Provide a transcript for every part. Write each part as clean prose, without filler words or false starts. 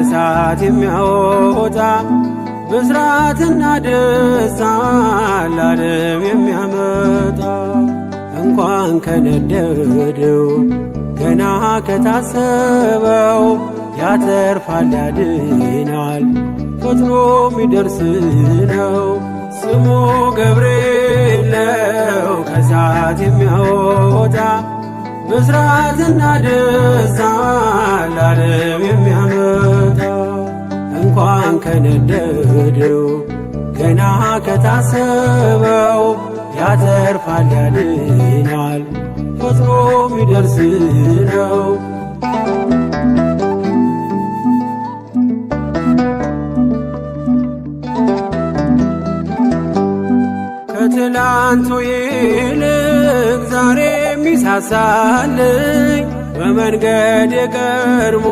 ከሳት የሚያወጣ ብስራትና ደስታ ለዓለም የሚያመጣ እንኳን ከነደደው ገና ከታሰበው ያተርፋል ያድናል ፈጥኖ ሚደርስ ነው። ስሙ ገብርኤል ነው ከሳት የሚያወጣ ብስራትና ደስታ ለዓለም የሚያመጣ እንኳን ከነደደው ገና ከታሰበው ያተርፋል ያድናል ፈጥኖ ሚደርስ ነው። ከትላንቱ ይልቅ ዛሬ ሚሳሳልኝ በመንገድ የቀድሞ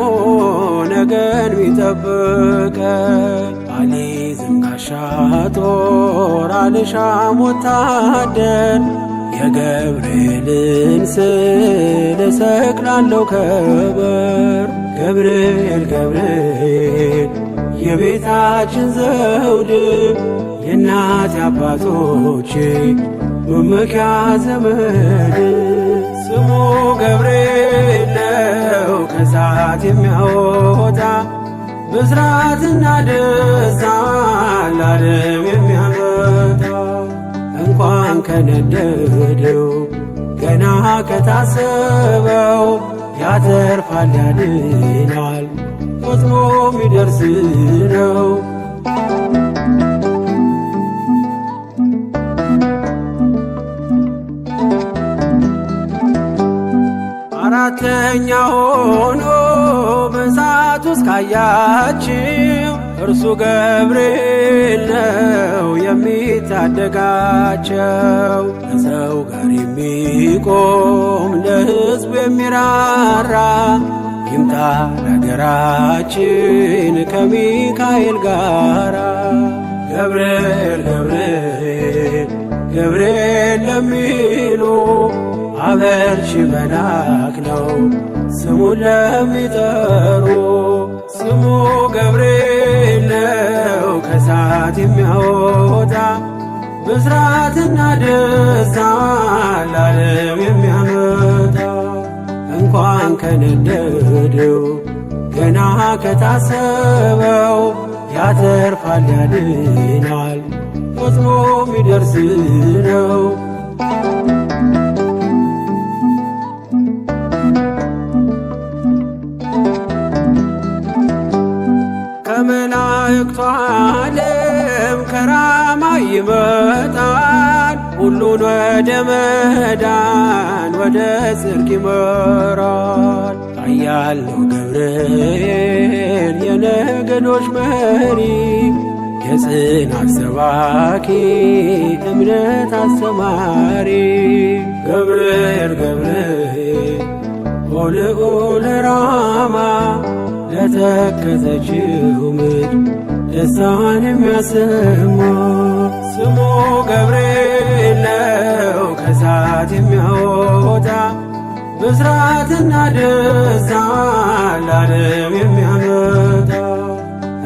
ነገን ሚጠብቀኝ አልይዝም ጋሻ ጦር አልሻም ወታደር የገብርኤልን ስዕል እሰቅላለሁ ከበር ገብርኤል ገብርኤል የቤታችን ዘውድ የእናት አባቶቼ መመኪያ ዘመድ ስሙ ገብርኤል ነው ከሳት የሚያወጣ ብስራትና ደስታ ለዓለም የሚያመጣ እንኳን ከነደደው ገና ከታሰበው ያተርፋል ያድናል ፈጥኖ ሚደርስ ነው። አራተኛ ሆኖ በእሳት ውስጥ ካያችው እርሱ ገብርኤል ነው የሚታደጋቸው ከሰው ጋር የሚቆም ለሕዝቡ የሚራራ ይምጣ ለአገራችን ከሚካኤል ጋራ ገብርኤል ገብርኤል ገብርኤል ለሚሉ አበርቺ መልአክ ነው ስሙን ለሚጠሩ ስሙ ገብርኤል ነው ከሳት የሚያወጣ ብስራትና ደስታ ለዓለም የሚያመጣ እንኳን ከነደደው ገና ከታሰበው ያተርፋል ያድናል ፈጥኖ ሚደርስ ነው። ከመላእክቱ ዓለም ከራማ ይመጣል ሁሉን ወደ መዳን ወደ ጽድቅ ይመራል። ኃያል ነው ገብርኤል የነገዶች መሪ የጽናት ሰባኪ እምነት አስተማሪ ገብርኤል ገብርኤል ሆልዑል ራማ ለተከዘችው ምድር ደስታን የሚያሰማ ስሙ ገብርኤል ነው ከሳት የሚያወጣ ብስራትና ደስታ ለዓለም የሚያመጣ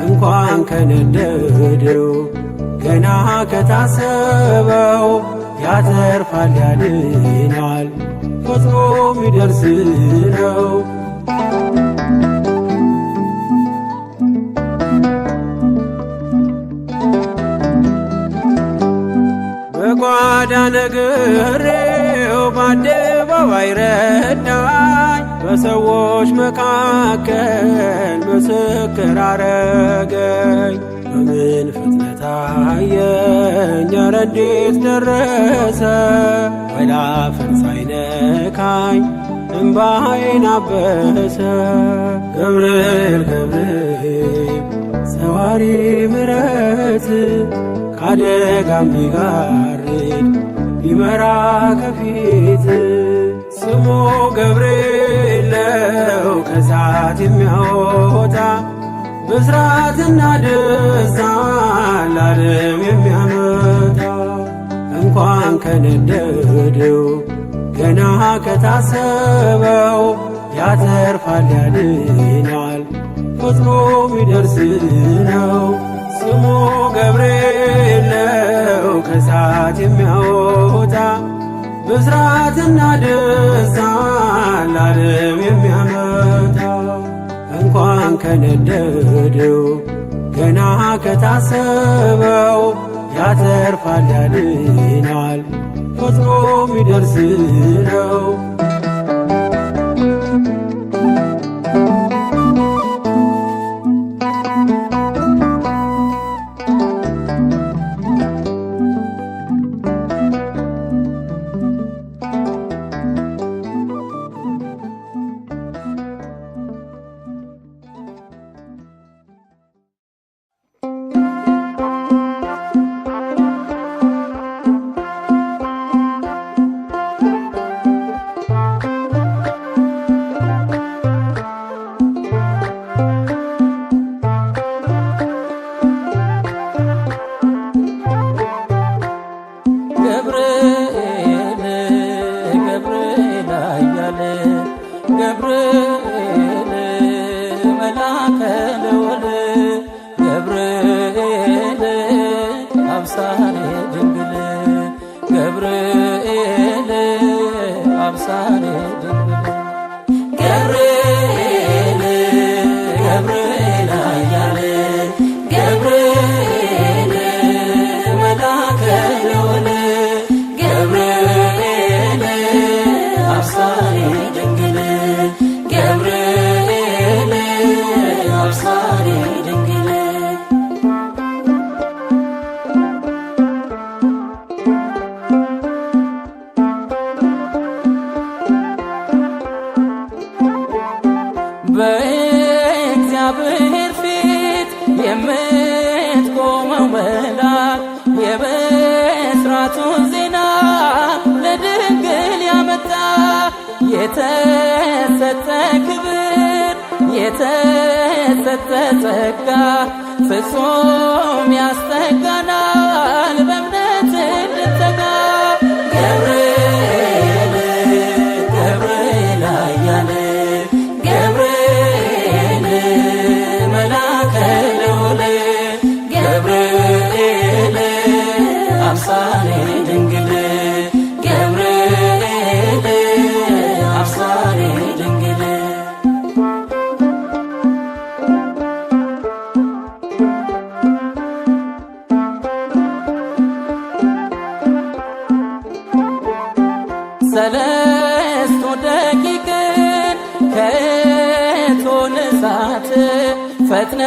እንኳን ከነደደው ገና ከታሰበው ያተርፋል ያድናል ፈጥኖ ሚደርስ ነው። በጓዳ ነግሬው በአደባባይ ረዳኝ በሰዎች መካከል ምስክር አረገኝ በምን ፍጥነት አየኝ ኧረ እንዴት ደረሰ ወላፈን ሳይነካኝ እምባዬን አበሰ ገብርኤል ገብርኤል ሰዋሪ ምሕረት ካደጋም ቢጋርድ ቢመራ ከፊት ስሙ ገብርኤል ነው ከሳት የሚያወጣ ብስራትና ደስታ ለዓለም የሚያመጣ እንኳን ከነደደው ገና ከታሰበው ያተርፋል ያድናል ፈጥኖ ሚደርስ ነው። ስሙ ገብርኤል ነው ከእሳት የሚያወጣ ብስራትና ደስታን ለዓለም የሚያመጣ እንኳን ከነደደው ገና ከታሰበው ያተርፋል ያድናል ፈጥኖ ሚደርስ ነው። ገብርኤል መልአከ ልዑል ገብርኤል አብሳሬ ድንግል ገብርኤል አብሳሬ ድንግል ገብርኤል ገብርኤል አያለ ገብርኤል መልአከ ልዑል ገብርኤል አብሳሬ ድንግል ገብርኤል አብሳሬ ድንግል በእግዚአብሔር ፊት የምትቆመው መልአክ የብስራቱን ዜና ለድንግል ያመጣ የተሰጠ ክብር የተሰጠ ጸጋ ፍጹም ያስጠጋናል በእምነት እንድንተጋ ገብርኤል ገብርኤል አያለ ገብርኤል መልአከ ልዑል ገብርኤል አብሳሬ ድንግል ገብርኤል አብሳሬ ድንግል ሰለስቱ ደቂቅን ከእቶነ እሳት ፈጥነ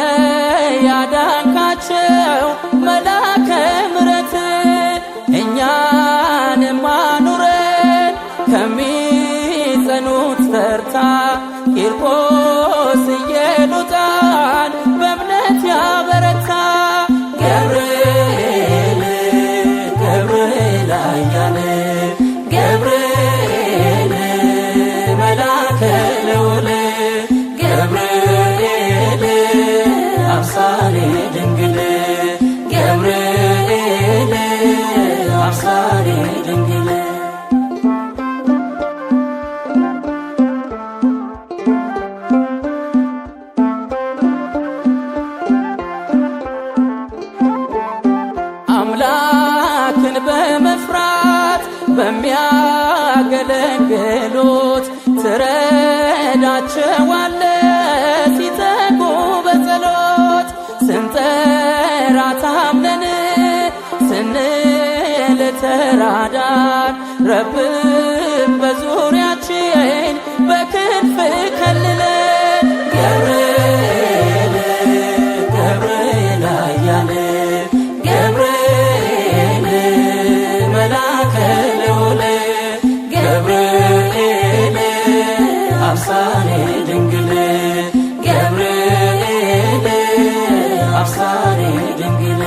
ያዳንካቸው መልአከ ምሕረት እኛንም አኑረን ከሚጸኑት ተርታ ቂርቆስ ኢየሉጣን በእምነት ያበረታ ገብርኤል ገብርኤል አያለ ገብርኤል መልአከ ልዑል ገብርኤል አብሳሬ ድንግል ገብርኤል አብሳሬ ድንግል አምላክን በመፍራት በሚያገለግሉት ትረዳቸዋለ ሲተጉ በጸሎት ስንጠራ ታምነን ስንል ተራዳን ረብን በዙሪያችን በክንፍ ከልለን ገብርኤል ገብርኤል አያለ ገብርኤል መልአከ ልዑል ገብርኤል አብሳሬ ድንግል ገብርኤል አብሳሬ ድንግል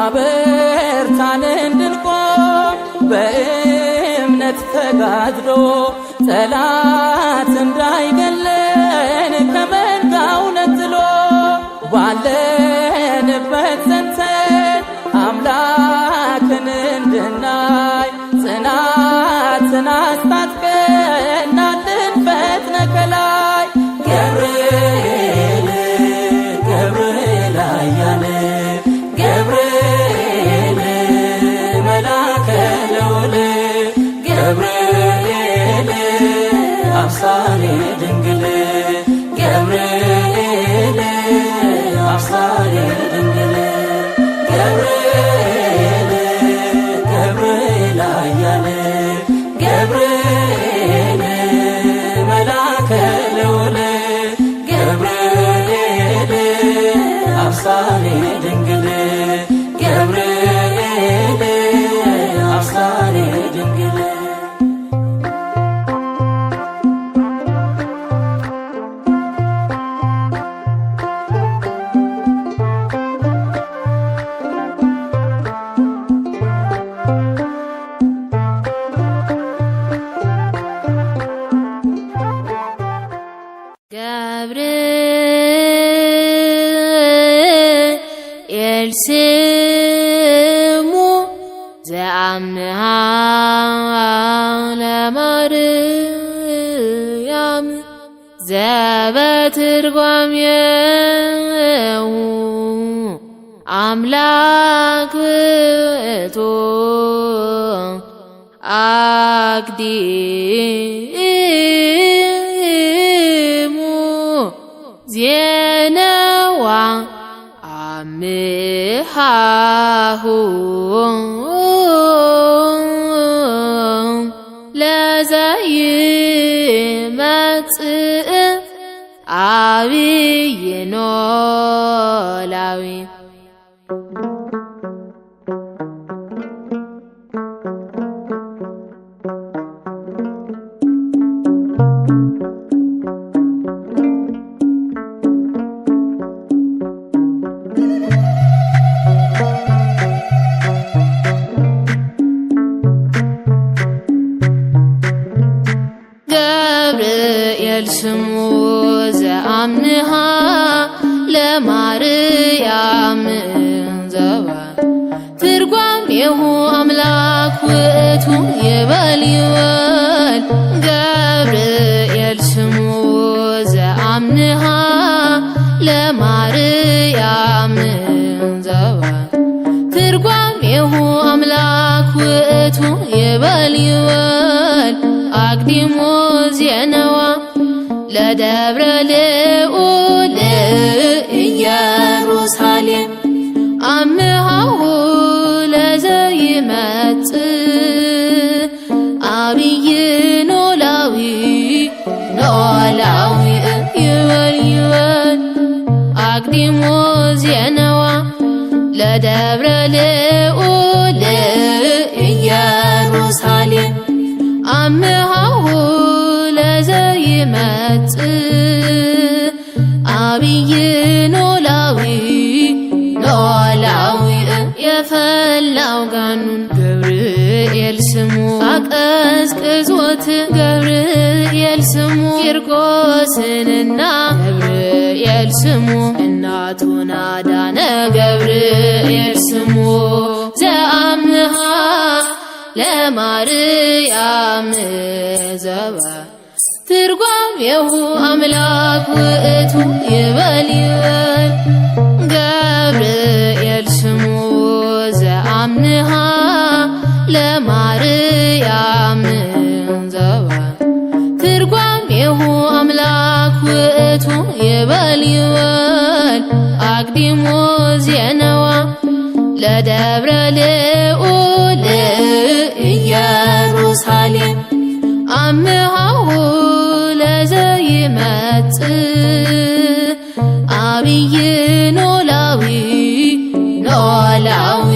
አበርታን እንድንቆም በእምነት ተጋድሎ ጠላት እንዳይገለን ከመንጋው ነጥሎ ባለንበት ጸንተን ድንግል ገብርኤል አብሳሪ ድንግል ገብርኤል ገብርኤል አያለ ገብርኤል መላከ ልዑል ገብርኤል አብሳሪ ድንግል ገብርኤል አብሳሪ ድንግል ገብርኤል ስሙ ዘአምሃ ለማርያም ዘበትርጓሜው አምላክ ውእቱ አቅዲሙ ዜነዋ አምሃሁ ለዘይመጽእ አብይ ኖላዊ ገብርኤል ስሙ ዘአምሃ ለማርያም ዘባ ትርጓሜሁ አምላክ ውእቱ ይበል ይበል ገብርኤል ስሙ ዘአምሃ ለማርያም ዘባ ትርጓሜሁ አምላክ ውእቱ ይበል ይበል አቅዲሙ ዜነዋ ለደብረ ልዑል ኢየሩሳሌም አምሃሁ ለዘይመጽእ አብይ ኖላዊ ኖላዊ ይበል ይበል አቅዲሙ ዜነዋ ለደብረ ልዑል ኢየሩሳሌም አምሃሁ ለዘይመጽእ አብይ ኖላዊ ኖላዊ የፈላው ጋኑን ገብርኤል ስሙ አቀዝቅዞት ገብርኤል ስሙ ቂርቆስንና ገብርኤል ስሙ እናቱን አዳነ ገብርኤል ስሙ ዘአምሃ ለማርያም ዘባ ትርጓሜሁ አምላክ ውእቱ ይበል ይበል ገብርኤል ስሙ ዘአምሃ ለማርያም ዘባ ትርጓሜሁ አምላክ ውእቱ ይበል ይበል አቅዲሙ ዜነዋ ለደብረ ልዑል ኢየሩሳሌም አምሃሁ ለዘይመጽእ አብይ ኖላዊ ኖላዊ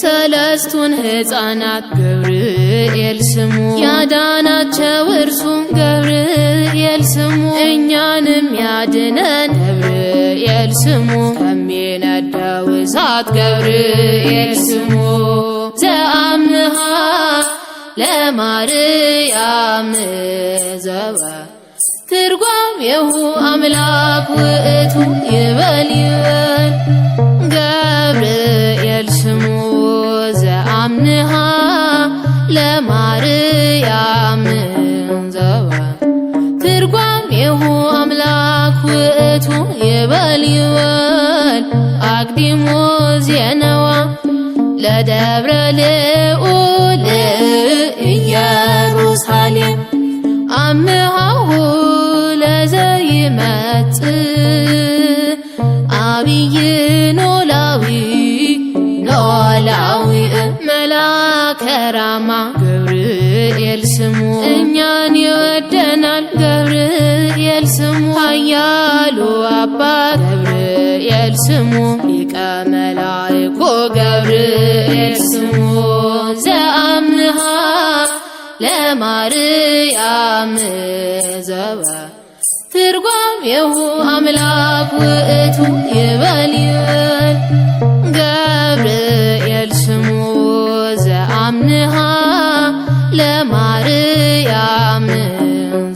ሰለስቱን ሕፃናት ገብርኤል ስሙ ያዳናቸው እርሱ ገብርኤል ስሙ እኛንም ያድነን ገብርኤል ስሙ ከሚነደው እሳት ገብርኤል ስሙ ዘአምሃ ለማርያም ዘባ ትርጓሜሁ አምላክ ውእቱ ይበል ይበል ገብርኤል ስሙ ዘአምሃ ለማርያም ዘባ ትርጓሜሁ አምላክ ውእቱ ይበል ይበል አቅዲሙ ዜነዋ ለደብረ ልዑል ኢየሩሳሌም አምሃሁ አብይ ኖላዊ ኖላዊ መላከ ራማ ገብርኤል ስሙ እኛን ይወደናል ገብርኤል ስሙ ኃያሉ አባት ገብርኤል ስሙ ሊቀ መላእክት ገብርኤል ስሙ ዘአምሃ ለማርያም ዘባ ትርጓሜሁ አምላክ ውእቱ ይበል ይበል ገብርኤል ስሙ ዘአምሃ ለማርያም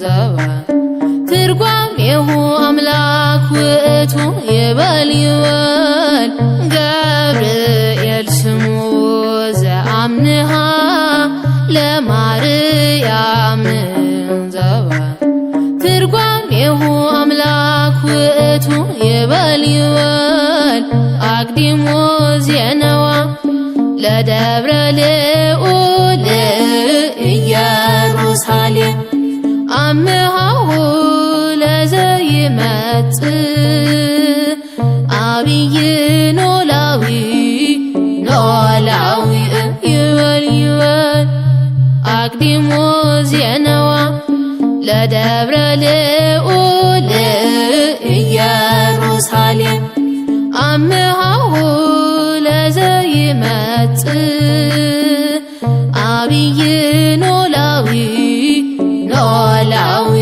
ዘባ ትርጓሜሁ አምላክ ውእቱ ይበል ይበል ገብርኤል ስሙ ዘአምሃ ለማርያም ዘባ ትርጓሜሁ አምላክ ውእቱ ይበል ይበል አቅዲሞ ዜነዋ ለደብረ ልዑል ኢየሩሳሌም አምሃሁ ለዘይመጽእ አብይ ኖላዊ ኖላዊ ይበል ይበል አቅዲሞ ዜነዋ ለደብረ ልዑል ኢየሩሳሌም አምሃሁ ለዘይመጽእ አብይ ኖላዊ ኖላዊ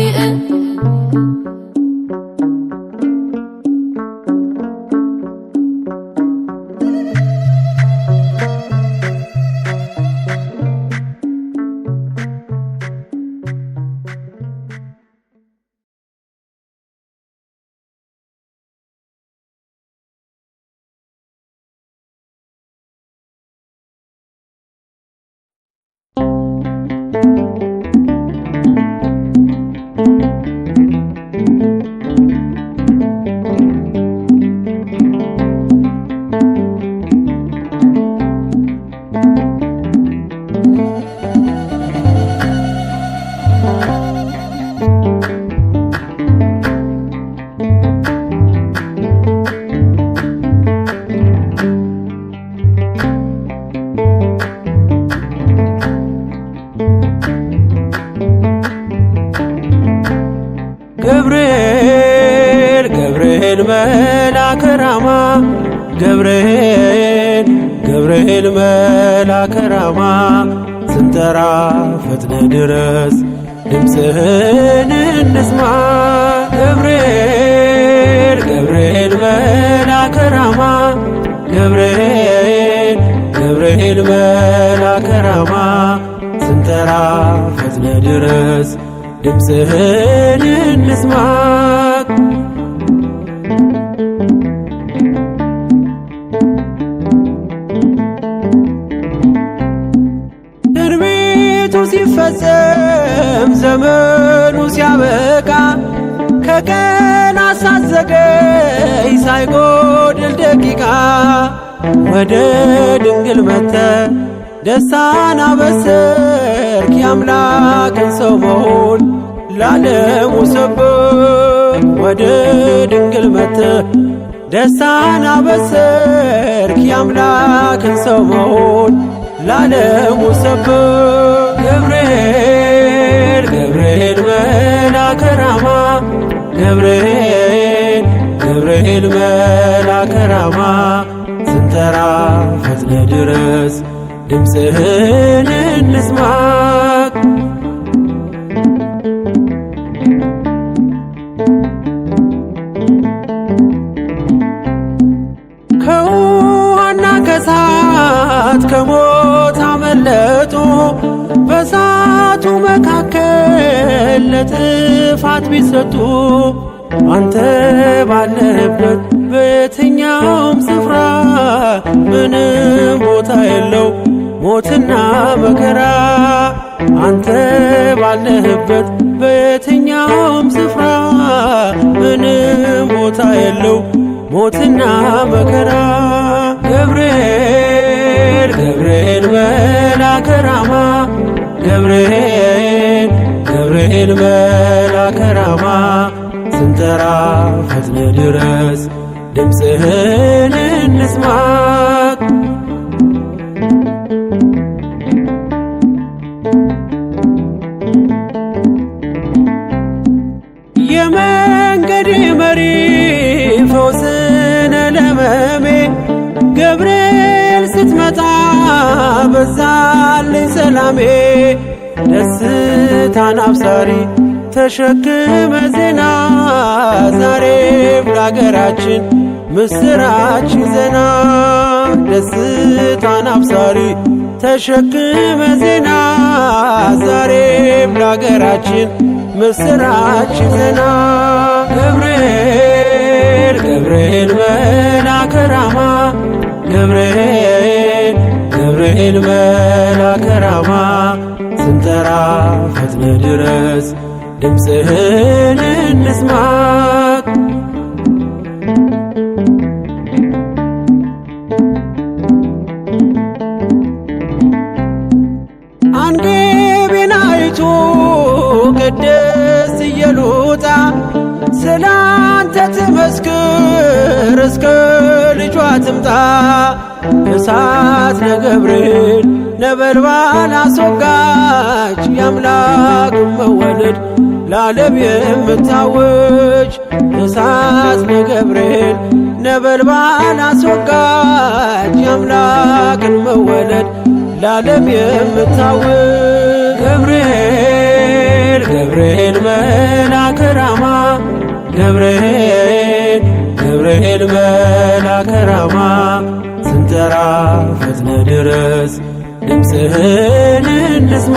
ገብርኤል ገብርኤል መልአከ ራማ ገብርኤል ገብርኤል መልአከ ራማ ስንጠራ ፈጥነ ድረስ ድምፅህን እንስማ ገብርኤል ገብርኤል መልአከ ራማ ገብርኤል ገብርኤል መልአከ ራማ ስንጠራ ፈጥነ ድረስ ድምፅህን እንስማ ትንቢቱ ሲፈጸም ዘመኑ ሲያበቃ ከቀናት ሳትዘገይ ሳይጎድል ደቂቃ ወደ ድንግል መጥተህ ደስታን አበሰርክ የአምላክን ሰው መሆን ለዓለሙ ሰበክ ወደ ድንግል መጥተህ ደስታን አበሰርክ የአምላክን ሰው መሆን ለዓለሙ ሰበክ ገብርኤል ገብርኤል መልአከ ራማ ገብርኤል ገብርኤል መልአከ ራማ ስንጠራ ፈጥነ ድረስ ድምፅህን እንስማ ከውሃና ከእሳት ከሞት አመለጡ በእሳቱ መካከል ለጥፋት ቢሰጡ አንተ ባለህበት በየትኛውም ስፍራ ምንም ቦታ የለው ሞትና መከራ አንተ ባለህበት በየትኛውም ስፍራ ምንም ቦታ የለው ሞትና መከራ ገብርኤል ገብርኤል መልአከ ራማ ገብርኤል ገብርኤል መልአከ ራማ ስንጠራ ፈጥነ ድረስ ድምፅህን እንስማ። የመንገዴ መሪ ፈውስነ ለመሜ ገብርኤል ስትመጣ በዛልኝ ሰላሜ። ደስታን አብሳሪ ተሸክመ ዜና ዛሬም ለአገራችን ምስራች ዜና። ደስታን አብሳሪ ተሸክመ ዜና ዛሬም ለአገራችን ምስራች ዜና። ገብርኤል ገብርኤል መልአከ ራማ ገብርኤል ገብርኤል መልአከ ራማ ስንጠራ ፈጥነ ድረስ ድምፅህን እንስማ። አንጌቤን አይቱ ቅድስት ኢየሉጣ ስላንተ ትመስክር እስከ ልጇ ትምጣ። እሳት ነገብርኤል ነበልባል አስወጋች የአምላክን መወለድ ለዓለም የምታውጅ። እሳት ነገብርኤል ነበልባል አስወጋች የአምላክን መወለድ ለዓለም የምታውጅ። ገብርኤል ገብርኤል መልአከ ራማ ገብርኤል ገብርኤል መልአከ ራማ ስንጠራ ፈጥነ ድረስ ድምፅህን እንስማ።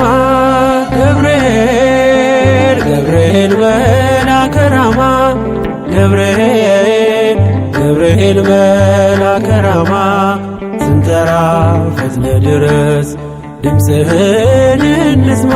ገብርኤል ገብርኤል መልአከ ራማ ገብርኤል ገብርኤል መልአከ ራማ ስንጠራ ፈጥነ ድረስ ድምፅህን እንስማ።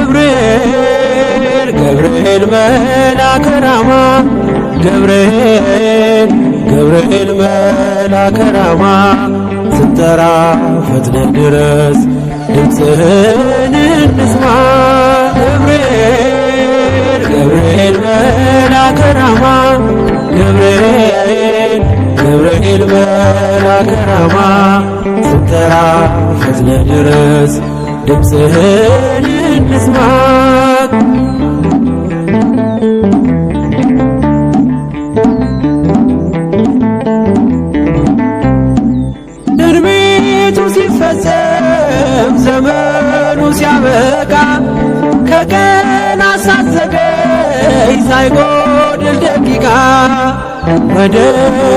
ገብርኤል ገብርኤል መልአከ ራማ ገብርኤል ገብርኤል መልአከ ራማ ስንጠራ ፈጥነ ድረስ ድምፅህን እንስማ። ገብርኤል ገብርኤል መልአከ ራማ ገብርኤል ገብርኤል መልአከ ራማ ስንጠራ ፈጥነ ድረስ ድምፅህን እንስማ። ትንቢቱ ሲፈጸም ዘመኑ ሲያበቃ ከቀናት ሳትዘገይ ሳይጎድል ደቂቃ ወደ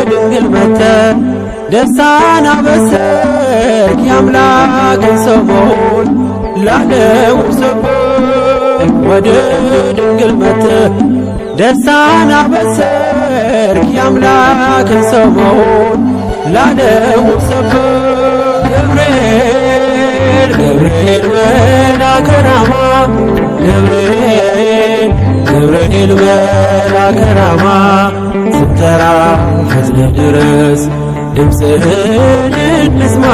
ድንግል መጥተህ ደስታን አበሰርክ የአምላክን ሰው መሆን ላለሙ ሰብክ። ወደ ድንግል መጥተህ ደስታን አበሰርክ የአምላክን ሰው መሆን ላለሙ ሰብክ። ገብርኤል ገብርኤል መልአከ ራማ ገብርኤል ገብርኤል መልአከ ራማ ስንጠራ ፈጥነ ድረስ ድምፅህን እንስማ።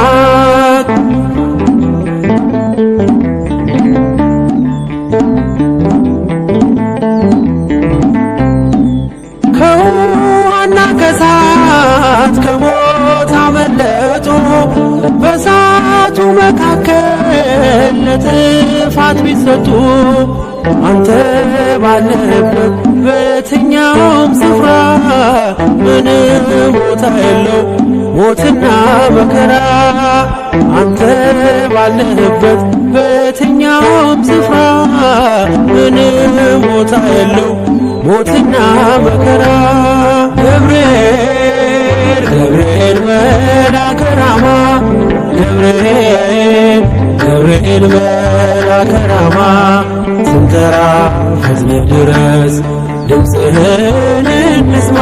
ከውሃና ከእሳት ከሞት ጥፋት ቢሰጡ አንተ ባለህበት በየትኛውም ስፍራ ምንም ቦታ የለው ሞትና መከራ። አንተ ባለህበት በየትኛውም ስፍራ ምንም ቦታ የለው ሞትና መከራ። ገብርኤል ገብርኤል መልአከ ራማ ገብርኤል መልአከ ራማ ስንጠራ ፈጥነህ ድረስ ድምፅህን እንስማ።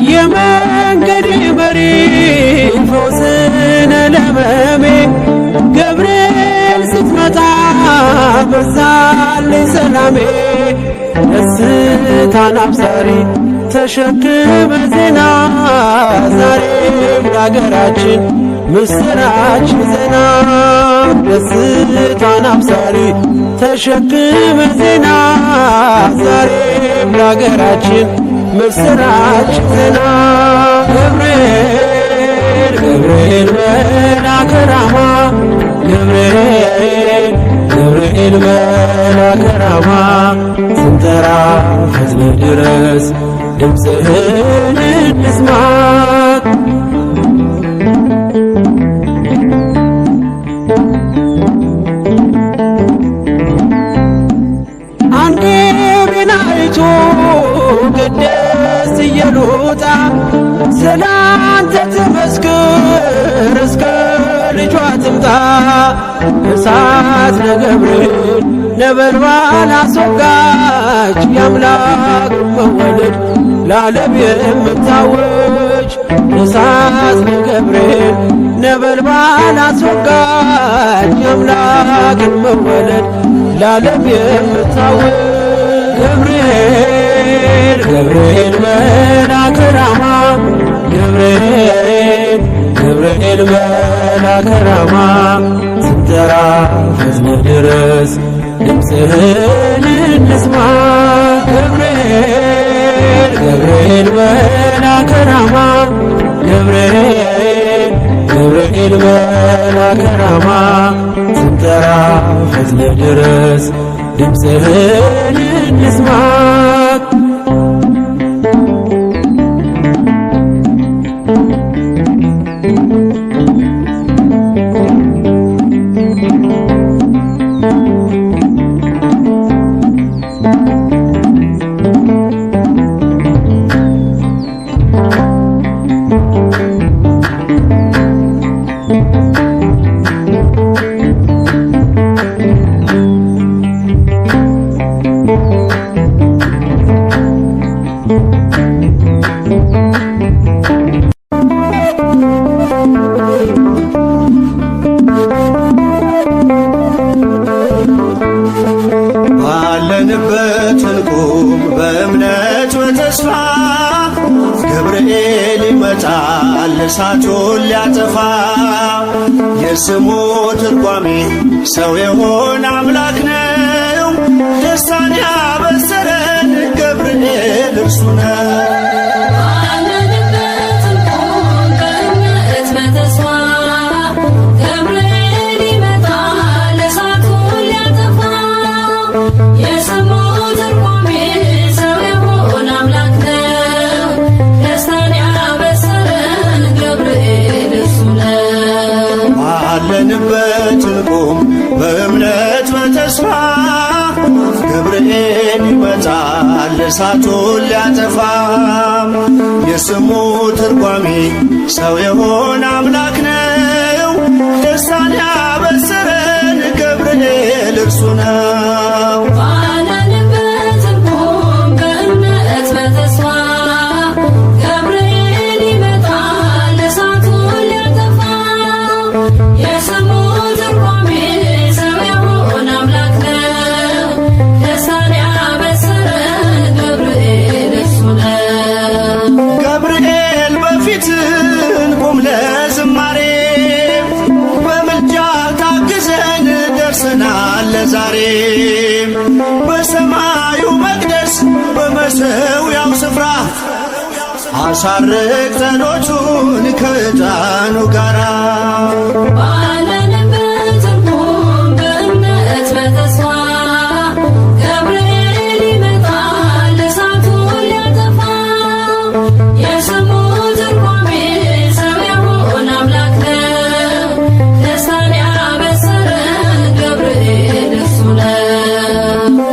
የመንገዴ መሪ ፈውስነ ለሕመሜ ገብርኤል ስትመጣ በዛልኝ ሰላሜ። ደስታን አብሳሪ ተሸክመ ዜና ዛሬም ለአገራችን ምስራች ዜና። ደስታን አብሳሪ ተሸክመ ዜና ዛሬም ለአገራችን ምስራች ዜና። ገብርኤል ገብርኤል መልአከ ራማ ገብርኤል መልአከ ራማ ስንጠራ ፈጥነህ ድረስ ድምፅህን እንስማ። አንዴ ቤናይቱ ቅድስት ኢየሉጣ ስላንተ ትመስክር እስከ ልጇ ትምጣ። እሳት ለገብርኤል ነበልባል አስወጋች የአምላክ መወለድ ለዓለም የምታወጅ። እሳት ለገብርኤል ነበልባል አስወጋች የአምላክን መወለድ ለዓለም የምታወጅ። ገብርኤል ገብርኤል መልአከ ራማ ገብርኤል መልአከ ራማ ስንጠራ ፈጥነህ ድረስ ድምፅህን እንስማ። ገብርኤል ገብርኤል መልአከ ራማ ገብርኤል መልአከ ራማ ስንጠራ ፈጥነህ ድረስ ድምፅህን እንስማ። ባለንበት እንቁም በእምነት በተስፋ ገብርኤል ይመጣል እሳቱን ሊያጠፋ። የስሙ ትርጓሜ ሰው የሆነ አምላክ ነው። ደስታን ያበሰረን ገብርኤል እርሱ ነው። ባለንበት እንቁም በእምነት በተስፋ ገብርኤል ይመጣል እሳቱን ሊያጠፋ። የስሙ ትርጓሜ ሰው የሆነ አምላክ ነው። ደስታን ያበሰረን ገብርኤል እርሱ ነው። ቁም ለዝማሬ አሳርቅ ጸሎቱን ከዕጣኑ ጋራ ባለንበት እንቆም በእምነት በተስፋ ገብርኤል ይመጣል እሳቱን ሊያጠፋ የስሙ ትርጓሜ ሰው የሆነ አምላክ ነው ደስታን ያበሰረን ገብርኤል እርሱ ነው።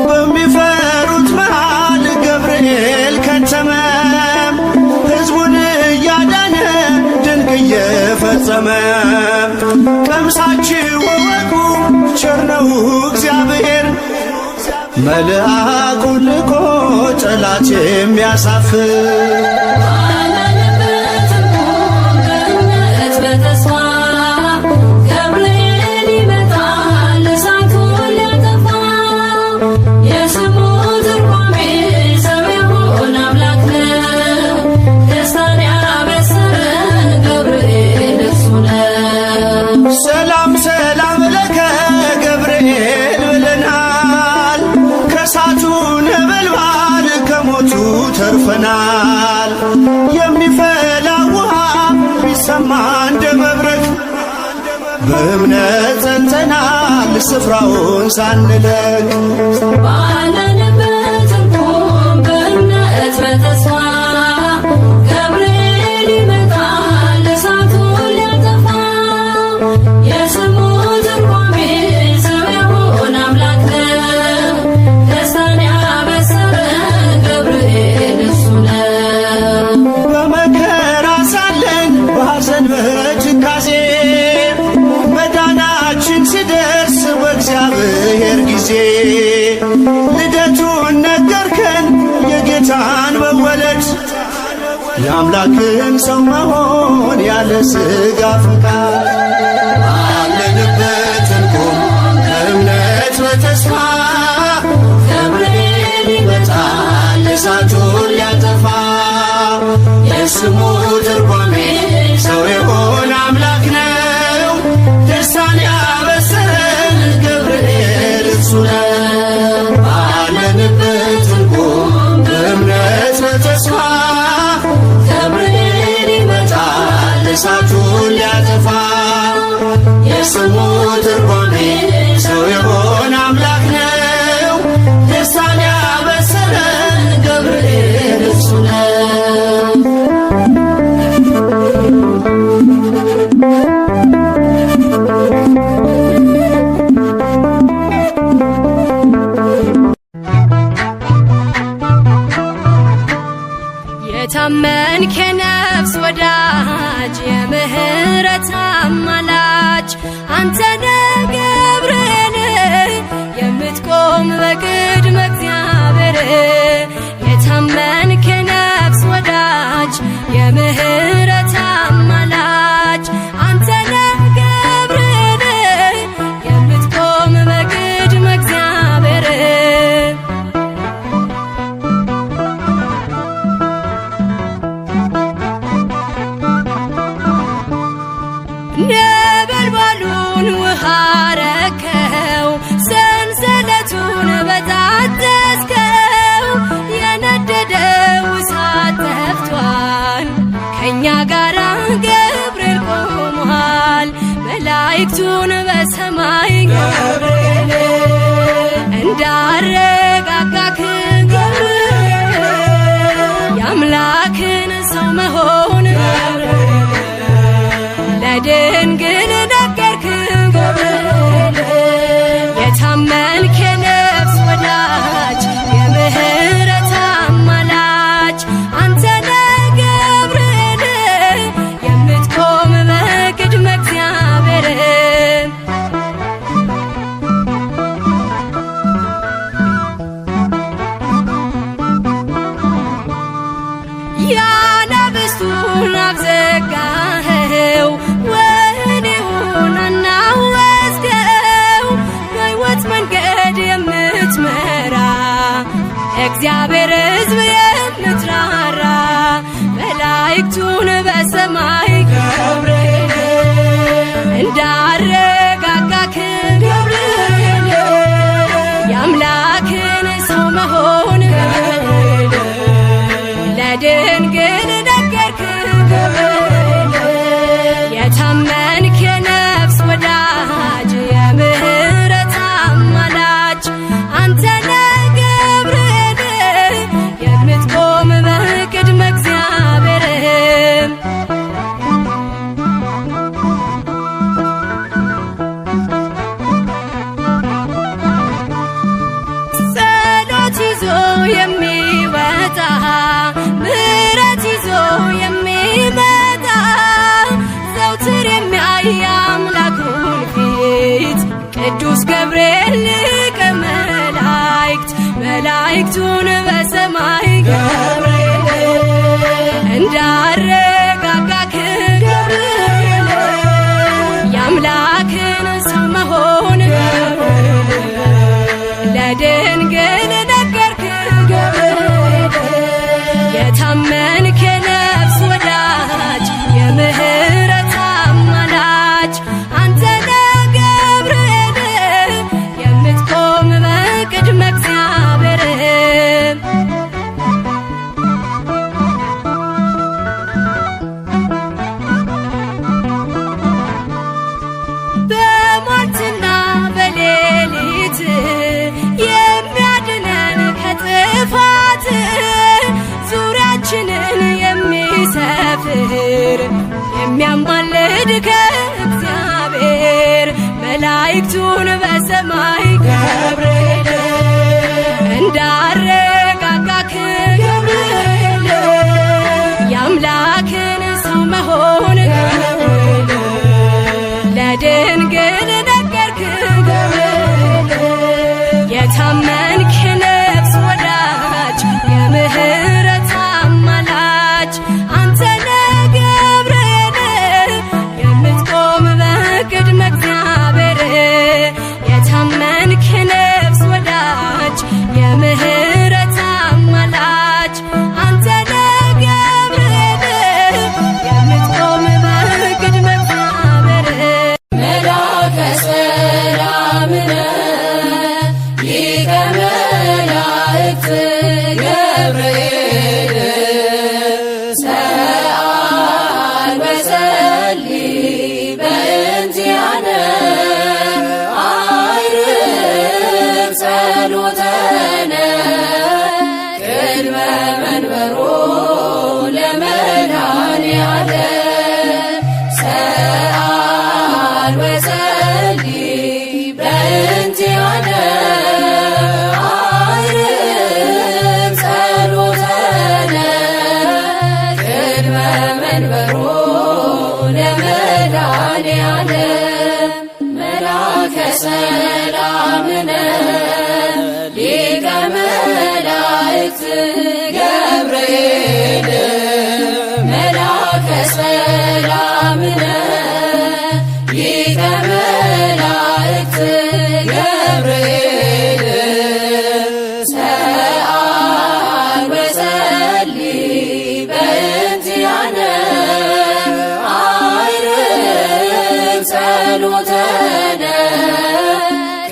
በሚፈሩት መሃል ገብርኤል ከተመ ሕዝቡን እያዳነ ድንቅ እየፈጸመ ቀምሳችሁ እወቁ ቸር ነው እግዚአብሔር መልአኩን ልኮ ጠላት የሚያሳፍር ባለንበት እንቆም በእምነት በተስፋ ገብርኤል ይመጣል እሳቱን ሊያጠፋ የስሙ ትርጓሜ ሰው የሆነ አምላክ ነው ደስታን ያበሰረን ገብርኤል እርሱ ነው። ሰላም ሰላም ለከ ገብርኤል ብለናል ከእሳቱ ነበልባል ከሞቱ ተርፈናል። የሚፈላ ውሃ ቢሰማ እንደ መብረቅ በእምነት ጸንተናል ስፍራውን ሳንለቅ ባለንበት እንቆም በእምነት በተስፋ ገብርኤል ይመጣል እሳቱን ሊያጠፋ የስሙ ትርጓሜ ሰው የሆነ አምላክ ነው ደስታን ያበሰረን ገብርኤል እርሱ ነው። በመከራ ሳለን በሐዘን በትካዜ መዳናችን ሲደርስ በእግዚአብሔር ጊዜ ልደቱን ነገርከን የጌታን መወለድ የአምላክን ሰው መሆን ያለ ሥጋ ፈቃድ ባለንበት እንቆም በእምነት በተስፋ ገብርኤል ይመጣል እሳቱን ሊያጠፋ የስሙ ትርጓሜ ሰው የሆነ አምላክ ነው ደስታን ያበሰረን ገብርኤል እርሱ ነው። ባለንበት እንቆም በእምነት በተስፋ ገብርኤል ይመጣል እሳቱን ሊያጠፋ የስሙ ትርጓሜ ሰው የሆነ አምላክ ነው ደስታን ያበሰረን ገብርኤል እርሱ ነው። የታመንክ የነፍስ ወዳጅ የምህረት አማላጅ አንተ ነህ ገብርኤል የምትቆም በቅድመ እግዚአብሔር የታመንክ የነፍስ ወዳጅ የምህረት አማላጅ አንተ ነህ ገብርኤል የምትቆም በቅድመ እግዚአብሔር ነበልባሉን ውሃ ረከው ሰንሰለቱን በጣጠስከው የነደደው እሳት ጠፍቷል ከእኛ ጋር ገብርኤል ቆሟል መላእክቱን በሰማይ ገብርኤል እንዳረጋጋክ ገብርኤል የአምላክን ሰው መሆን ለድንግል ነገርክ ገብርኤል የታመንክ የነፍስ ወዳጅ የምህረት አማላጅ አንተ ነህ ገብርኤል የምትቆም በቅድመ እግዚአብሔር ያናብስቱን አፍ ዘጋኸው ወህኒውን አናወጽከው በሕይወት መንገድ የምትመራ እግዚአብሔር ሕዝብ የምትራራ መላእክቱን በሰማይ ገብርኤል እንዳረጋጋክ ገብርኤል የአምላክን ሰው መሆን ለድንግል ገብርኤል ሊቀ መላእክት መላእክቱን በሰማይ ገብርኤል እንዳረጋጋክ ገብርኤል የአምላክን ሰው መሆን ለድንግል ነገርክ ገብርኤል የታመንክ የነፍስ ወዳጅ የምህረት አማላጅ አንተ ነህ ገብርኤል የምትቆም በቅድመ እግዚአብሔር በሞትና በሌሊት የሚያድነን ከጥፋት ዙሪያችንን የሚሰፍር የሚያማልድ ከእግዚአብሔር መላእክቱን በሰማይ ገብርኤል እንዳረጋጋክ ገብርኤል የአምላክን ሰው መሆን ለድንግል ነገርክ ገብርኤል የታመንክ የነፍስ ወዳጅ የምህረት አማላጅ አንተ ነህ ገብርኤል የምትቆም በቅድመ እግዚአብሔር የታመንክ የነፍስ ወዳጅ የምህረት አማላጅ አንተ ነህ ገብርኤል የምትቆም በቅድመ እግዚአብሔር መላከ ሰላም ሊቀ መላእክት ገብርኤል ሰአል ወሰሊ በእንቲአነ አይርም ጸሎተነ ቅድመ መንበሮ ለመድኃኔዓለም ሰአል ወሰሊ በእንቲአነ አይርም ጸሎተነ ቅድመ መንበሮ ለመድኃኔዓለም መላከ ሰላምነ ሊቀ መላእክት ገብርኤል መላከ ሰላምነ ሊቀ መላእክት ገብርኤል ሰአል ወሰሊ በእንቲአነ አይርም ጸሎተነ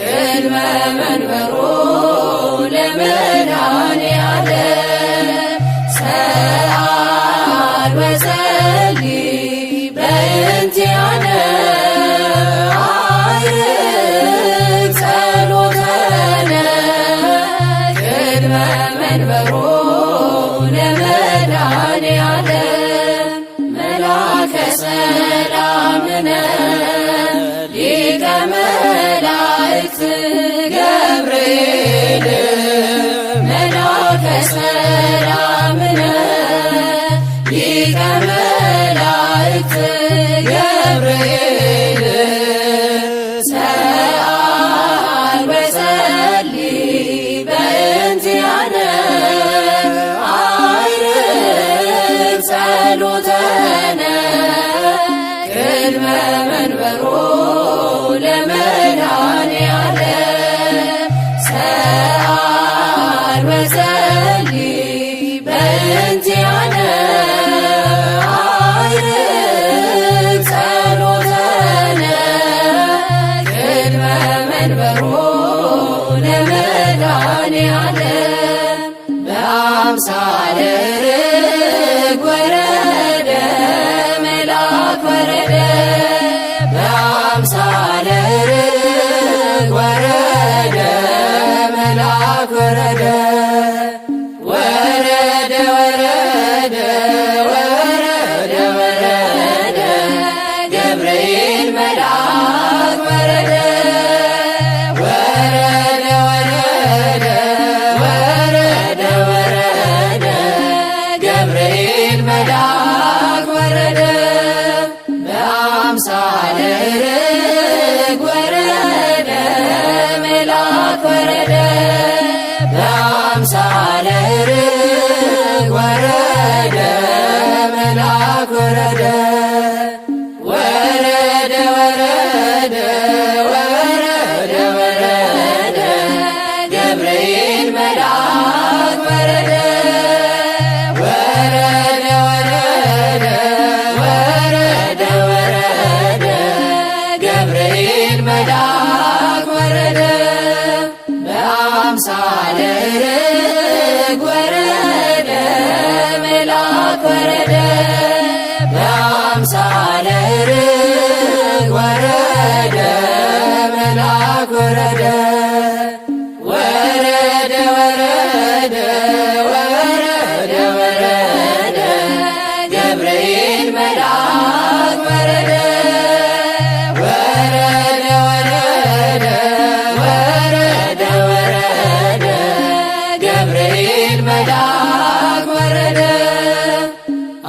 ቅድመ መንበሮ ለመድኃኔዓለም ሰአል ወሰሊ በእንቲአነ አይርም ጸሎተነ ቅድመ መንበሮ ለመድኃኔዓለም መላከ ሰላምነ ሊቀ መላእክት ገብርኤል መላከ ሰላምነ ሊቀ መላእክት ገብርኤል ሰአል ወሰሊ በእንቲአነ አይርም ጸሎተነ ቅድመ መንበሮ ለመድኃኔዓለም ሰአል ወሰሊ በእንቲአነ አይርም ጸሎተነ ቅድመ መንበሮ ለመድኃኔዓለም በአምሳለ ርግብ ወረደ መልአክ ወረደ በአምሳለ ርግብ ወረደ መልአክ ወረደ ወረደ ወረደ ወረደ ወረደ ገብርኤል መልአክ ወረደ ወረደ ወረደ ወረደ ወረደ ገብርኤል መልአክ ወረደ በአምሳለ ርግብ ወረደ መልአክ ወረደ በአምሳለ ርግብ ወረደ መልአክ ወረደ ወረደ ወረደ ወረደ ወረደ ገብርኤል መልአክ ወረደ ወረደ ወረደ ወረደ ወረደ ገብርኤል መልአክ ወረደ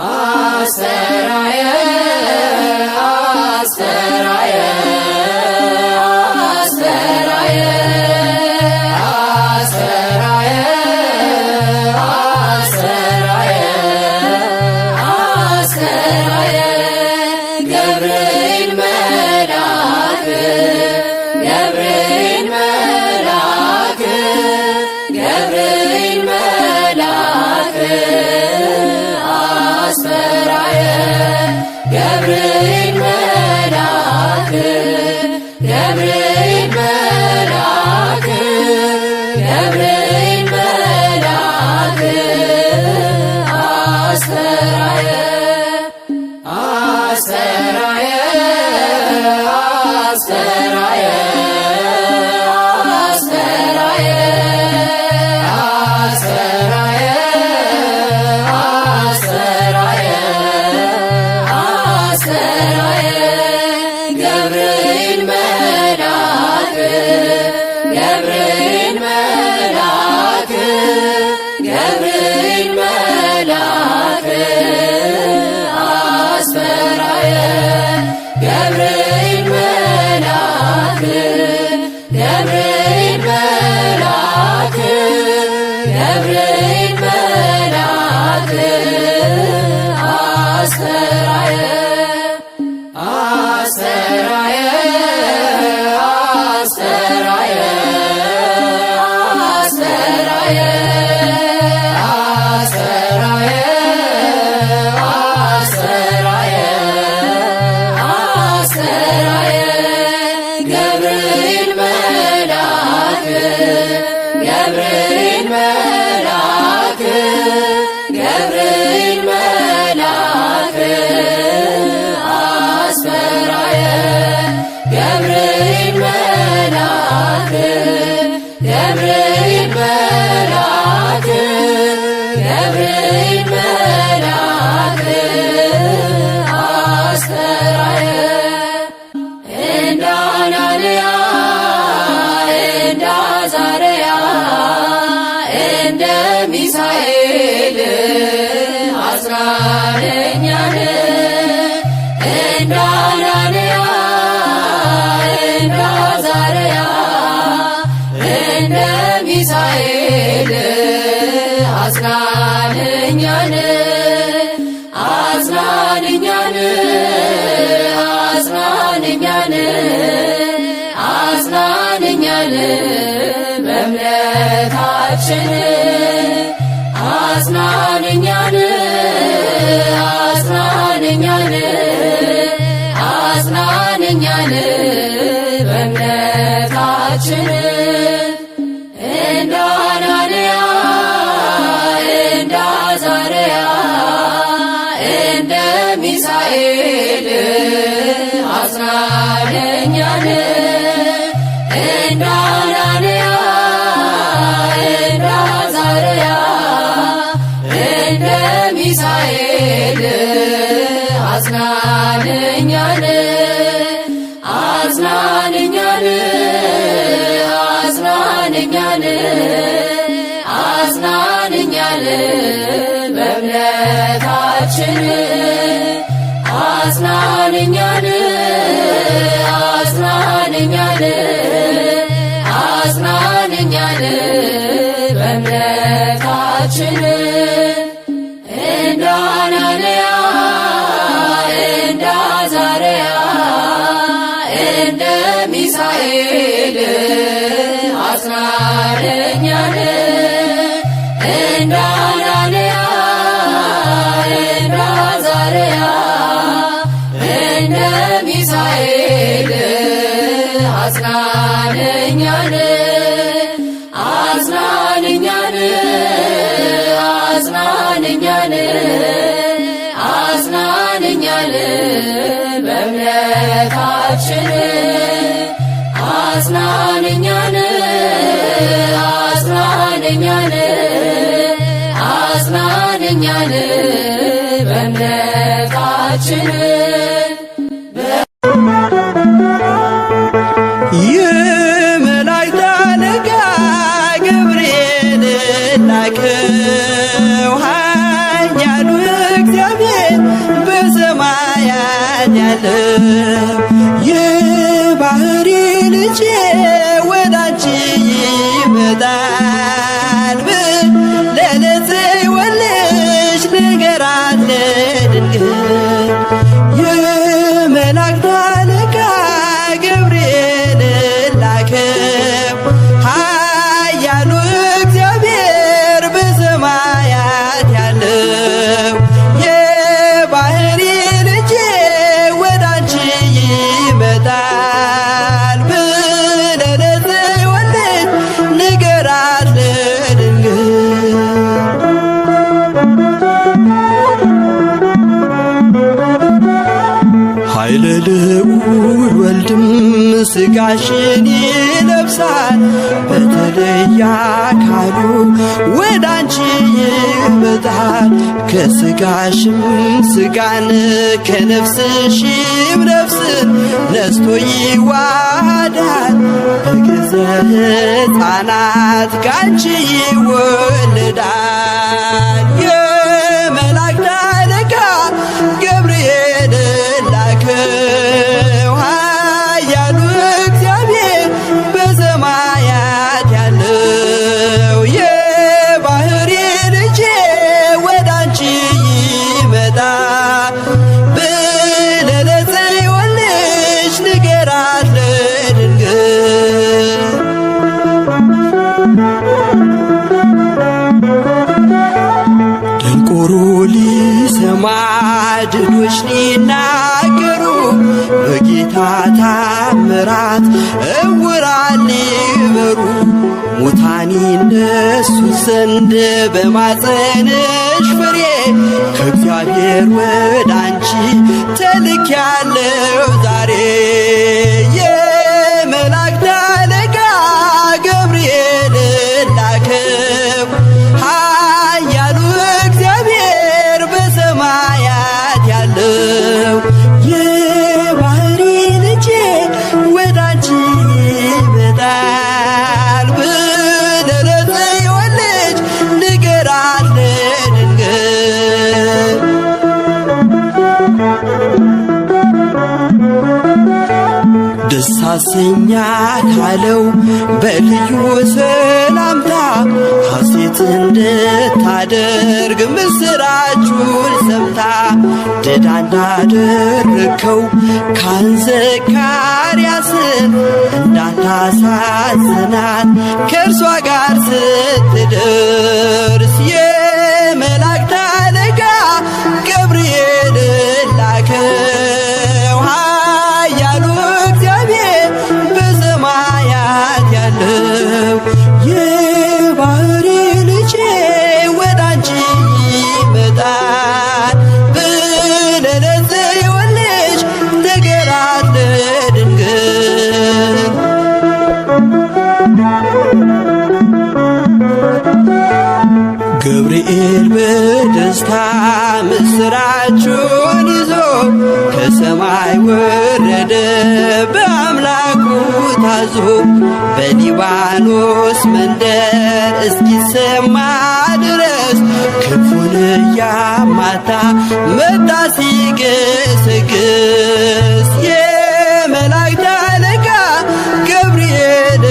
አስተራየ አስተራየ አስተራየ አስተራየ አስተራየ አስተራየ ገብርኤል መልአክ ገብርኤል መልአክ ገብርኤል መልአክ አስተራየ ገብርኤል መልአክ ገብርኤል መልአክ ገብርኤል መልአክ አስተራየ አስተራየ አስተራየ አስተራየ አስተራየ አስተራየ አስተራየ ገብርኤል መልአክ ገብርኤል መልአክ ገብርኤል መልአክ አስተራየ ገብርኤል መልአክ ገብርኤል መልአክ ገብርኤል መልአክ አስተራየ አስተራየ አስተራየ አስተራየ አስተራየ አስተራየ አስተራየ ገብርኤል መልአክ ገብርኤል መልአክ ገብርኤል መልአክ አስተራየ ገብርኤል መልአክ ገብርኤል መልአክ ገብርኤል መልአክ አስተራየ እንደ አናንያ እንደ አዛርያ እንደ ሚሳኤል አስራረኛን እንደ አናንያ እንደ አዛርያ እንደ ሚሳኤል አስራረኛን አስራረኛን አስራረኛን አስራረኛን በእምነታችን አጽናንኛን አጽናንኛን አጽናንኛን በእምነታችን እንደ አናንያ እንደ አዛርያ እንደ ሚሳኤል አጽናንኛን እንደ አናንያ እንደ አዛርያ እንደ ሚሳኤል አጽናንኛን አጽናንኛን አጽናንኛን አጽናንኛን በእምነታችን አጽናንኛን አጽናንኛን አጽናንኛን በእምነታችን እንደ አናንያ እንደ አዛርያ እንደ ሚሳኤል አጽናንኛን እንደ አናንያ እንደ አዛርያ እንደ ሚሳኤል አጽናንኛን አጽናንኛን በእምነታችን አጽናንኛን አጽናንኛን በእምነታችን የመላእክት አለቃ ገብርኤል ላከው ኃያሉ እግዚአብሔር በሰማያት ያለው የባህሪ ልጄ ወዳንቺ ይመጣል ለጽዮን ልጅ ንገራት ለድንግል የመላእክት አለቃ ገብርኤል ላከው ኃያሉ እግዚአብሔር በሰማያት ያለው የባህሪ ልጄ ወዳንቺ ይመጣል ለጽዮን ልጅ ንገራት ለድንግል ኃይለ ልዑል ወልድም ሥጋሽን ይለብሳል በተለየ አካሉ ወዳንቺ ይመጣል ከሥጋሽም ሥጋን ከነፍስሽም ነፍስን ነስቶ ይዋሃዳል በግዘ ሕፃናት ካንቺ ይወለዳል የመላእክት አለቃ ገብርኤል ላከው ኃያሉ እግዚአብሔር በሰማያት ያለው የባህሪ ልጄ ወዳንቺ ይመጣል ለጽዮን ልጅ ንገራት ለድንግል ደንቆሮ ሊሰማ ድኖች ሊናገሩ በጌታ ታምራት ዕውራን ሊበሩ ሙታን ይነሱ ዘንድ በማፀንሽ ፍሬ ከእግዚአብሔር ወዳንቺ ተልኬያለሁ ዛሬ የመላእክት አለቃ ገብርኤል ላከው ኃያሉ እግዚአብሔር በሰማያት ያለው የባህሪ ልጄ ወዳንቺ ይመጣል ለጽዮን ልጅ ንገራት ለድንግል ደስ አሰኛት አለው በልዩ ሰላምታ ሐሴት እንድታደርግ ምስራቹን ሰምታ ድዳ እንዳደረከው ካህን ዘካርያስን እንዳታሳዝናት ከእርሷ ጋር ስትደርስ የመላእክት አለቃ ገብርኤል ላከው ኃያሉ እግዚአብሔር በሰማያት ያለው የባህሪ ልጄ ወዳንቺ ይመጣል ለጽዮን ልጅ ንገራት ለድንግል ገብርኤል በደስታ ምስራቹን ይዞ ከሰማይ ወረደ በአምላኩ ታዞ በሊባኖስ መንደር እስኪሰማ ድረስ ክንፉን እያማታ መጣ ሲገሰግስ የመላእክት አለቃ ገብርኤል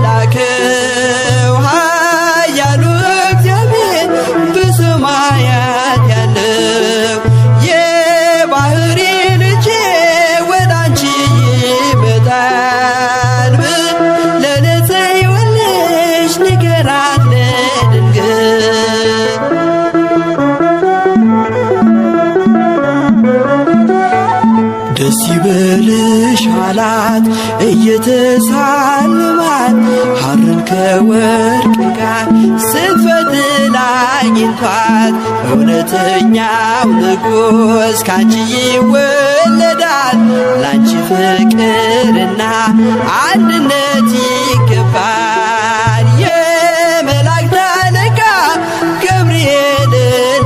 ላከው ኃያሉ እግዚአብሔር በሰማያት ያለው የባህሪ ልጄ ወዳንቺ ይመጣል ለጽዮን ልጅ ንገራት ለድንግል ደስ ይበልሽ አላት እየተሳለማት ሐርን ከወርቅ ጋር ስትፈትል አግኝቷት እውነተኛው ንጉሥ ካንቺ ይወለዳል ላንቺ ፍቅርና አንድነት ይገባል። የመላእክት አለቃ ገብርኤል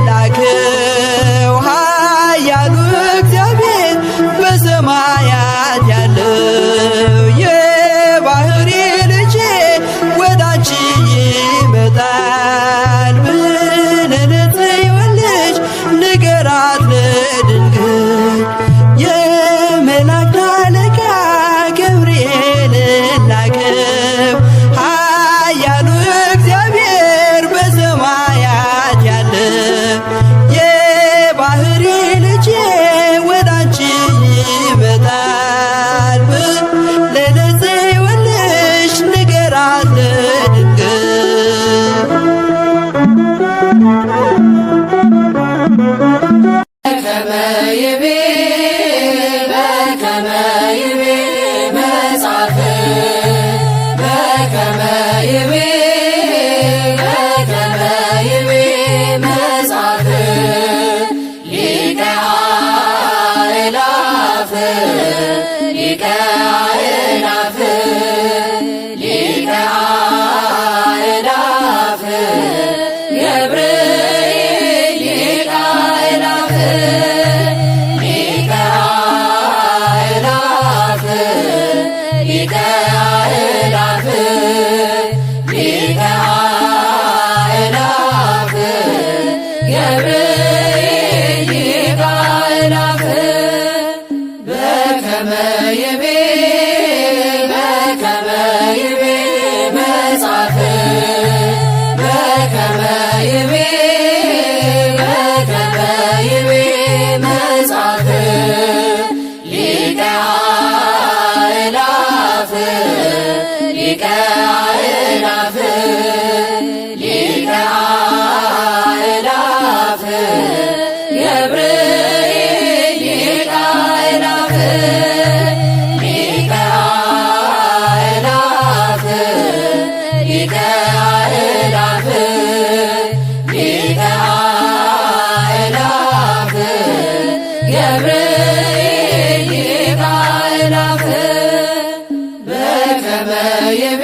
ላከው ኃያሉ እግዚአብሔር በሰማያት ያለው የባህሪ ልጄ ወዳንቺ ይመጣል ብለን ጽዮልሽ ንገራት ለድንግል። የመላእክት አለቃ ገብርኤል ላከው ኃያሉ እግዚአብሔር በሰማያት ያለ የባህሪ ልጄ ወዳንቺ ይመጣል ብለን ጽዮልሽ ንገራት ለድንግል። በከመ ይቤ መጽሐፍ በከመ ይቤ መጽሐፍ ሊቀ አእላፍ ሊቀ አእላፍ ሊቀ አእላፍ ገብርኤል ሊቀ አእላፍ ሊቀ አእላፍ ሊቀ አእላፍ ሊቀ አእላፍ ገብርኤል ሊቀ አእላፍ በከመ ይቤ መጽሐፍ በከመ ይቤ መጽሐፍ ሊቀ አእላፍ ሊቀ አእላፍ ሊቀ አእላፍ ገብርኤል ሊቀ አእላፍ ሊቀ አእላፍ ሊቀ አእላፍ ሊቀ አእላፍ ገብርኤል ሊቀ አእላፍ በከመ ይቤ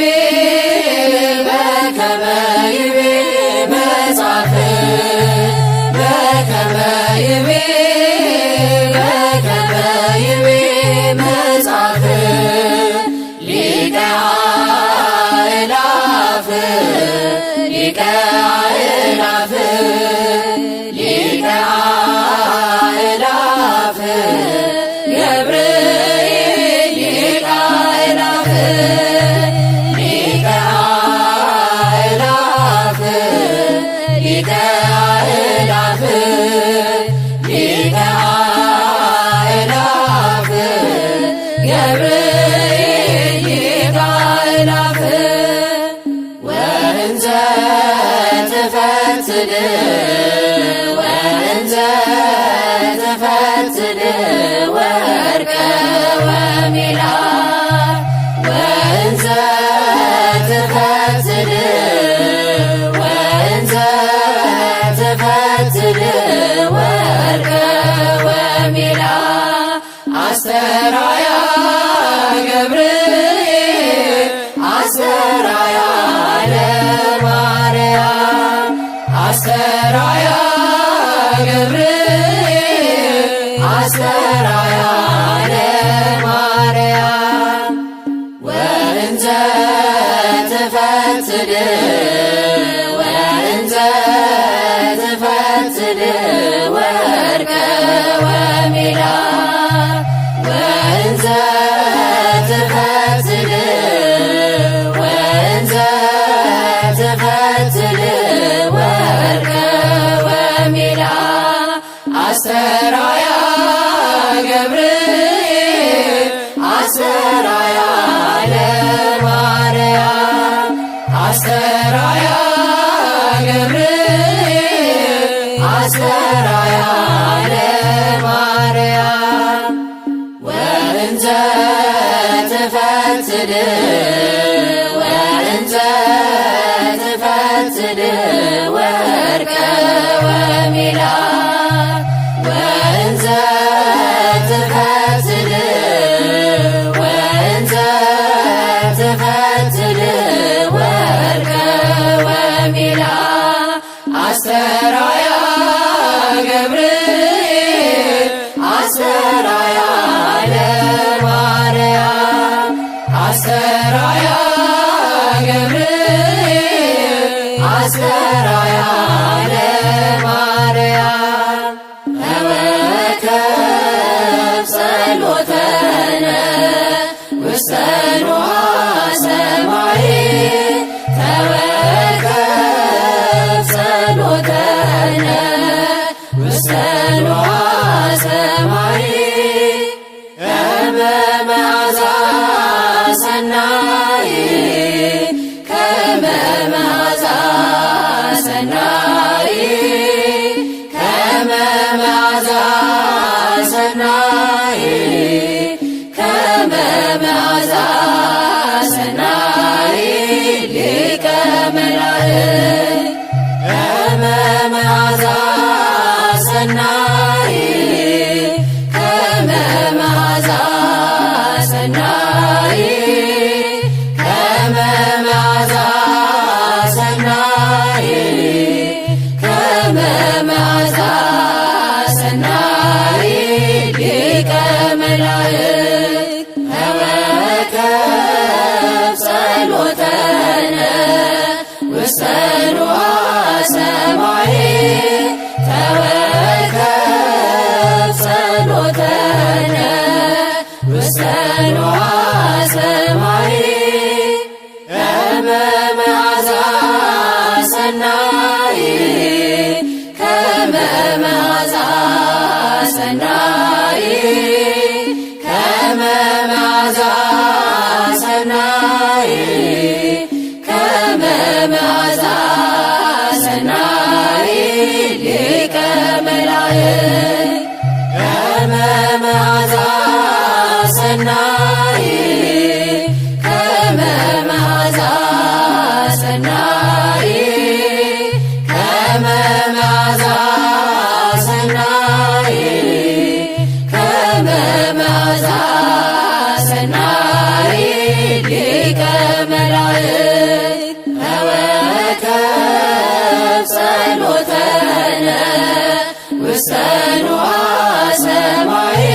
መጽሐፍ በከመ ይቤ መጽሐፍ ሊቀ አእላፍ ሊቀ አእላፍ ሊቀ አእላፍ ገብርኤል ሊቀ አእላፍ ሊቀ አእላፍ ሊቀ አእላፍ ሊቀ አእላፍ ገብርኤል ሊቀ አእላፍ ወእንዘ ትፈትል ወርቀ ወሜላት ወእንዘ ትፈትል ወርቀ ወሜላት አስተርአያ ገብርኤል አስተርአያ ለማርያም አስተርአያ ገብርኤል አስተርአያ ለማርያም ወእንዘ ትፈትል ወርቀ ወሜላት ወእንዘ ትፈትል ወርቀ ወሜላት አስተርአያ ገብርኤል አስተርአያ ለማርያም አስተርአያ ገብርኤል አስተርአያ ለማርያም ትፈትል ወእንዘ ትፈትል ወርቀ ወሜላት ወእንዘ ትፈትል ወእንዘ ትፈትል ወርቀ ወሜላት አስተርአያ ገብርኤል አስተርአያ ለማርያም አስተርአያ ገብርኤል አስተርአያ ለማርያም ተወከፍ ጸሎተነ ውስተ ንዋየ ሰማይ ተወከፍ ጸሎተነ ውስተ ንዋየ ሰማይ ከመ መዓዛ ሰናይ ከመ መዓዛ ሰናይ ከመ መዓዛ ሰናይ ከመ መዓዛ ሰናይ ሊቀ መላእክት ከመ መዓዛ ሰናይ ከመ መዓዛ ሰናይ ከመ መዓዛ ሰናይ ከመ መዓዛ ሰናይ ሊቀ መላእክት ተወከፍ ጸሎተነ ውስተ ንዋየ ሰማይ ተወከፍ ጸሎተነ ውስተ ንዋየ ሰማይ ከመ መዓዛ ሰናይ ከመ መዓዛ ሰናይ ከመ መዓዛ ሰናይ ከመ መዓዛ ሰናይ ሊቀ መላእክት ከመ መዓዛ ሰናይ ከመ መዓዛ ሰናይ ከመ መዓዛ ሰናይ ከመ መዓዛ ሰናይ ሊቀ መላእክት ተወከፍ ጸሎተነ ውስተ ንዋየ ሰማይ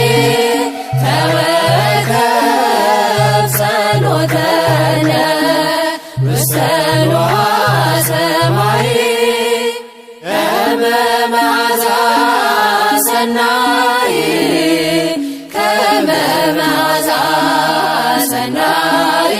ተወከፍ ጸሎተነ ውስተ ንዋየ ሰማይ ከመ መዓዛ ሰናይ ከመ መዓዛ ሰናይ